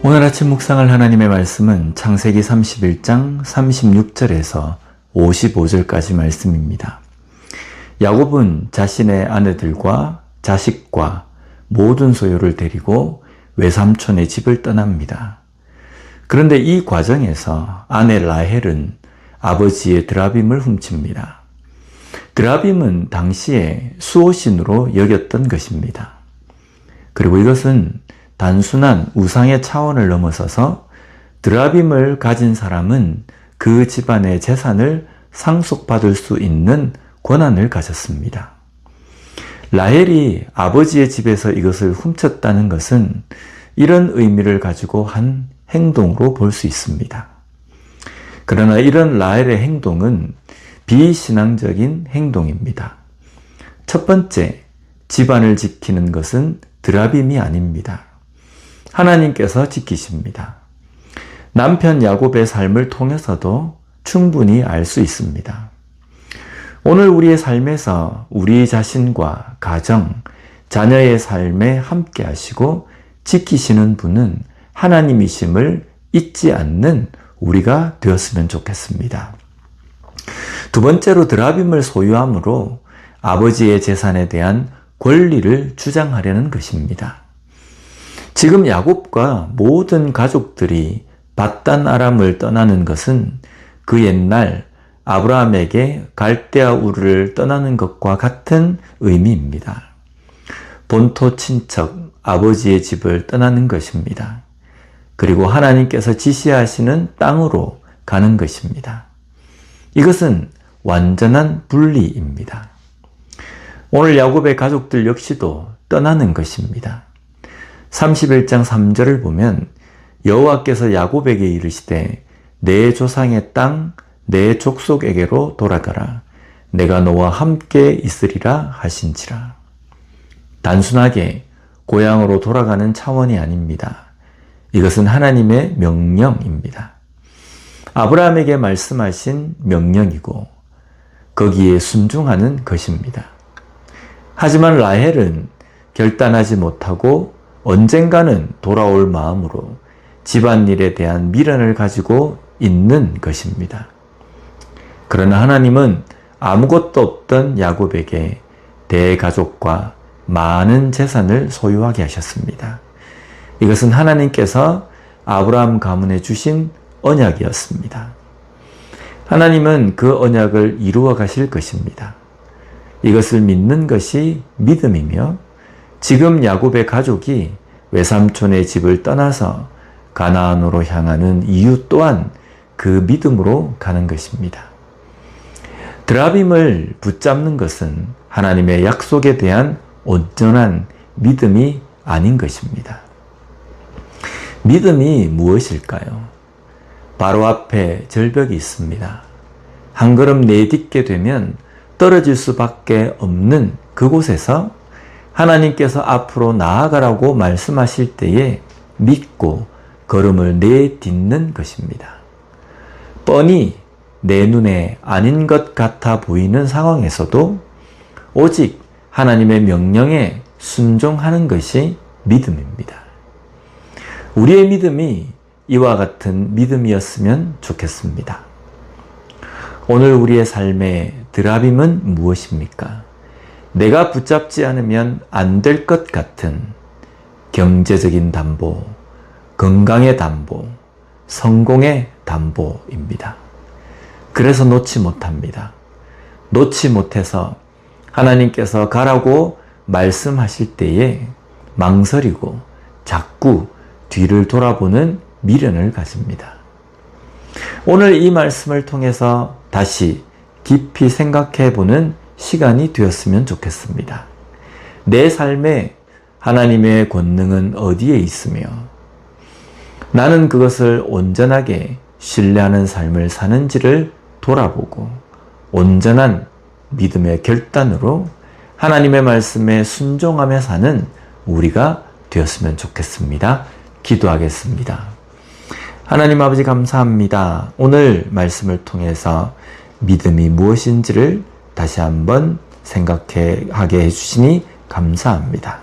오늘 아침 묵상할 하나님의 말씀은 창세기 31장 36절에서 55절까지 말씀입니다. 야곱은 자신의 아내들과 자식과 모든 소유를 데리고 외삼촌의 집을 떠납니다. 그런데 이 과정에서 아내 라헬은 아버지의 드라빔을 훔칩니다. 드라빔은 당시에 수호신으로 여겼던 것입니다. 그리고 이것은 단순한 우상의 차원을 넘어서서 드라빔을 가진 사람은 그 집안의 재산을 상속받을 수 있는 권한을 가졌습니다. 라헬이 아버지의 집에서 이것을 훔쳤다는 것은 이런 의미를 가지고 한 행동으로 볼 수 있습니다. 그러나 이런 라헬의 행동은 비신앙적인 행동입니다. 첫 번째, 집안을 지키는 것은 드라빔이 아닙니다. 하나님께서 지키십니다. 남편 야곱의 삶을 통해서도 충분히 알 수 있습니다. 오늘 우리의 삶에서 우리 자신과 가정, 자녀의 삶에 함께 하시고 지키시는 분은 하나님이심을 잊지 않는 우리가 되었으면 좋겠습니다. 두 번째로 드라빔을 소유함으로 아버지의 재산에 대한 권리를 주장하려는 것입니다. 지금 야곱과 모든 가족들이 밧단 아람을 떠나는 것은 그 옛날 아브라함에게 갈대아 우르를 떠나는 것과 같은 의미입니다. 본토 친척 아버지의 집을 떠나는 것입니다. 그리고 하나님께서 지시하시는 땅으로 가는 것입니다. 이것은 완전한 분리입니다. 오늘 야곱의 가족들 역시도 떠나는 것입니다. 31장 3절을 보면 여호와께서 야곱에게 이르시되 내 조상의 땅 내 족속에게로 돌아가라. 내가 너와 함께 있으리라 하신지라. 단순하게 고향으로 돌아가는 차원이 아닙니다. 이것은 하나님의 명령입니다. 아브라함에게 말씀하신 명령이고 거기에 순종하는 것입니다. 하지만 라헬은 결단하지 못하고 언젠가는 돌아올 마음으로 집안일에 대한 미련을 가지고 있는 것입니다. 그러나 하나님은 아무것도 없던 야곱에게 대가족과 많은 재산을 소유하게 하셨습니다. 이것은 하나님께서 아브라함 가문에 주신 언약이었습니다. 하나님은 그 언약을 이루어 가실 것입니다. 이것을 믿는 것이 믿음이며 지금 야곱의 가족이 외삼촌의 집을 떠나서 가나안으로 향하는 이유 또한 그 믿음으로 가는 것입니다. 드라빔을 붙잡는 것은 하나님의 약속에 대한 온전한 믿음이 아닌 것입니다. 믿음이 무엇일까요? 바로 앞에 절벽이 있습니다. 한 걸음 내딛게 되면 떨어질 수밖에 없는 그곳에서 하나님께서 앞으로 나아가라고 말씀하실 때에 믿고 걸음을 내딛는 것입니다. 뻔히 내 눈에 아닌 것 같아 보이는 상황에서도 오직 하나님의 명령에 순종하는 것이 믿음입니다. 우리의 믿음이 이와 같은 믿음이었으면 좋겠습니다. 오늘 우리의 삶의 드라빔은 무엇입니까? 내가 붙잡지 않으면 안 될 것 같은 경제적인 담보, 건강의 담보, 성공의 담보입니다. 그래서 놓지 못합니다. 놓지 못해서 하나님께서 가라고 말씀하실 때에 망설이고 자꾸 뒤를 돌아보는 미련을 가집니다. 오늘 이 말씀을 통해서 다시 깊이 생각해 보는 시간이 되었으면 좋겠습니다. 내 삶에 하나님의 권능은 어디에 있으며 나는 그것을 온전하게 신뢰하는 삶을 사는지를 돌아보고 온전한 믿음의 결단으로 하나님의 말씀에 순종하며 사는 우리가 되었으면 좋겠습니다. 기도하겠습니다. 하나님 아버지 감사합니다. 오늘 말씀을 통해서 믿음이 무엇인지를 다시 한번 생각하게 해주시니 감사합니다.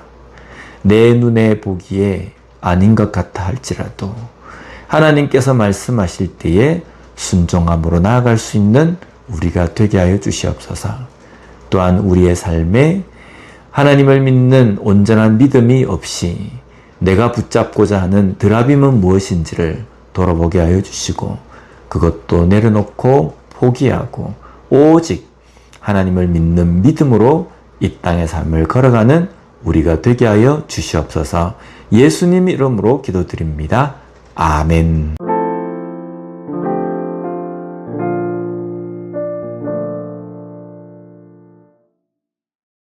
내 눈에 보기에 아닌 것 같아 할지라도 하나님께서 말씀하실 때에 순종함으로 나아갈 수 있는 우리가 되게 하여 주시옵소서. 또한 우리의 삶에 하나님을 믿는 온전한 믿음이 없이 내가 붙잡고자 하는 드라빔은 무엇인지를 돌아보게 하여 주시고 그것도 내려놓고 포기하고 오직 하나님을 믿는 믿음으로 이 땅의 삶을 걸어가는 우리가 되게 하여 주시옵소서. 예수님 이름으로 기도드립니다. 아멘.